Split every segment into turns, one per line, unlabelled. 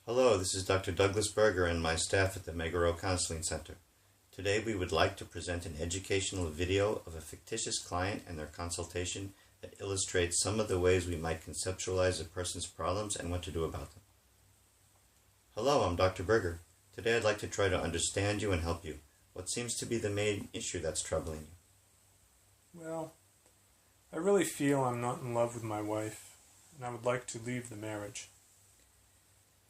Hello, this is Dr. Douglas Berger and my staff at the Megaro Counseling Center. Today we would like to present an educational video of a fictitious client and their consultation that illustrates some of the ways we might conceptualize a person's problems and what to do about them. Hello, I'm Dr. Berger. Today I'd like to try to understand you and help you. What seems to be the main issue that's troubling you?
Well, I really feel I'm not in love with my wife, and I would like to leave the marriage.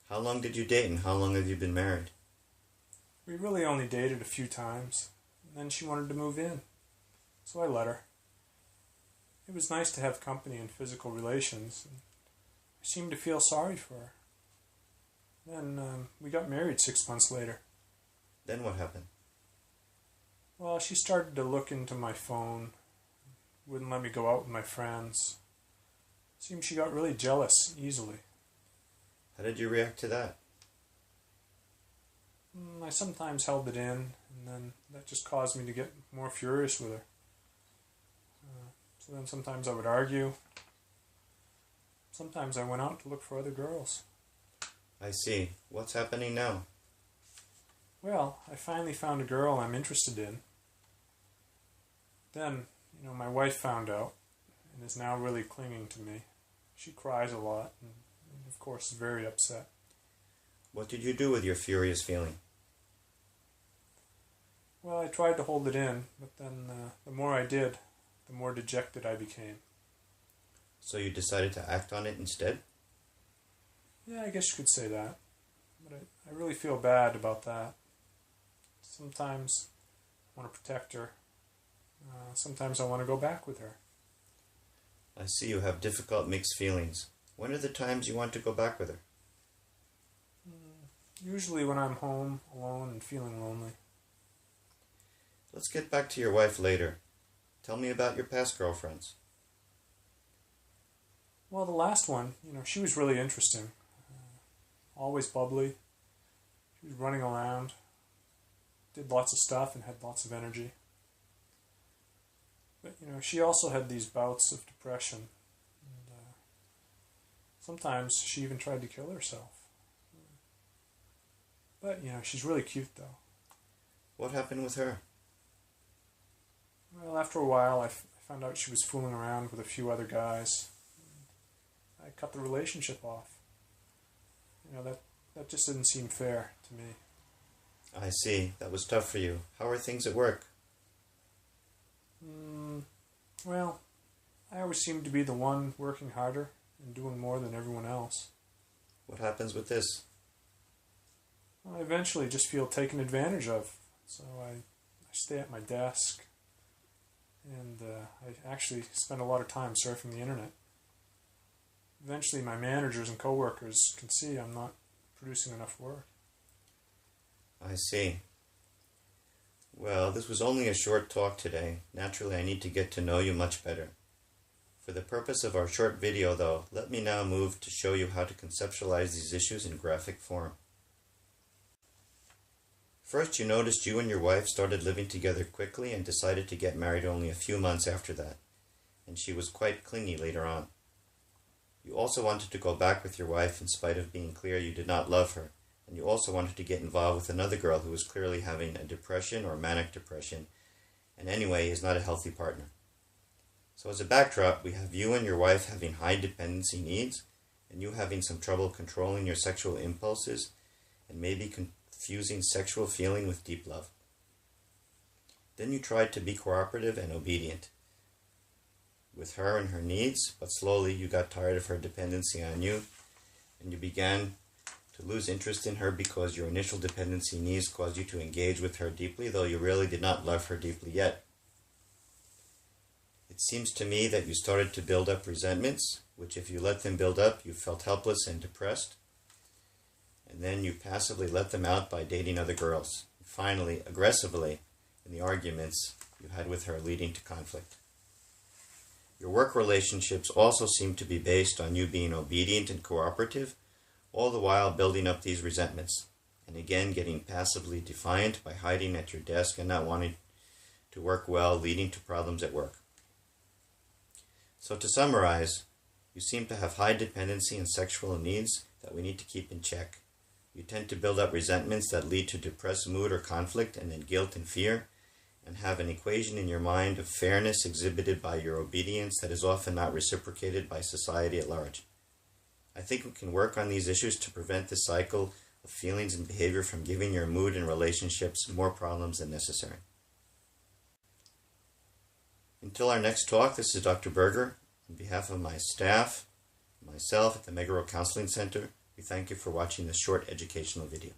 How long did you date and how long have you been married?
We really only dated a few times, and then she wanted to move in, so I let her. It was nice to have company and physical relations, and I seemed to feel sorry for her. Then we got married 6 months later.
Then what happened?
Well, she started to look into my phone, wouldn't let me go out with my friends. It seemed she got really jealous easily.
How did you react to that?
I sometimes held it in, and then that just caused me to get more furious with her. So then sometimes I would argue. Sometimes I went out to look for other girls.
I see. What's happening now?
Well, I finally found a girl I'm interested in. Then, my wife found out and is now really clinging to me. She cries a lot and of course is very upset.
What did you do with your furious feeling?
Well, I tried to hold it in, but then the more I did, the more dejected I became.
So you decided to act on it instead?
Yeah, I guess you could say that. But I really feel bad about that. Sometimes I want to protect her. Sometimes I want to go back with her.
I see you have difficult mixed feelings. When are the times you want to go back with her?
Usually when I'm home, alone, and feeling lonely.
Let's get back to your wife later. Tell me about your past girlfriends.
Well, the last one, she was really interesting. Always bubbly. She was running around. Did lots of stuff and had lots of energy. But, she also had these bouts of depression. And sometimes she even tried to kill herself. But, she's really cute, though.
What happened with her?
Well, after a while, I found out she was fooling around with a few other guys. I cut the relationship off. That just didn't seem fair to me.
I see. That was tough for you. How are things at work?
Well, I always seem to be the one working harder and doing more than everyone else.
What happens with this?
I eventually just feel taken advantage of. So I stay at my desk and I actually spend a lot of time surfing the internet. Eventually my managers and coworkers can see I'm not producing enough work.
I see. Well, this was only a short talk today. Naturally, I need to get to know you much better. For the purpose of our short video, though, let me now move to show you how to conceptualize these issues in graphic form. First, you noticed you and your wife started living together quickly and decided to get married only a few months after that, and she was quite clingy later on. You also wanted to go back with your wife in spite of being clear you did not love her, and you also wanted to get involved with another girl who was clearly having a depression or manic depression, and anyway is not a healthy partner. So as a backdrop, we have you and your wife having high dependency needs, and you having some trouble controlling your sexual impulses, and maybe confusing sexual feeling with deep love. Then you tried to be cooperative and obedient with her and her needs, but slowly you got tired of her dependency on you, and you began to lose interest in her because your initial dependency needs caused you to engage with her deeply, though you really did not love her deeply yet. It seems to me that you started to build up resentments, which if you let them build up, you felt helpless and depressed, and then you passively let them out by dating other girls. And finally, aggressively, in the arguments you had with her leading to conflict. Your work relationships also seem to be based on you being obedient and cooperative, all the while building up these resentments, and again getting passively defiant by hiding at your desk and not wanting to work well, leading to problems at work. So to summarize, you seem to have high dependency and sexual needs that we need to keep in check. You tend to build up resentments that lead to depressed mood or conflict, and then guilt and fear, and have an equation in your mind of fairness exhibited by your obedience that is often not reciprocated by society at large. I think we can work on these issues to prevent this cycle of feelings and behavior from giving your mood and relationships more problems than necessary. Until our next talk, this is Dr. Berger. On behalf of my staff, myself at the Megaro Counseling Center, we thank you for watching this short educational video.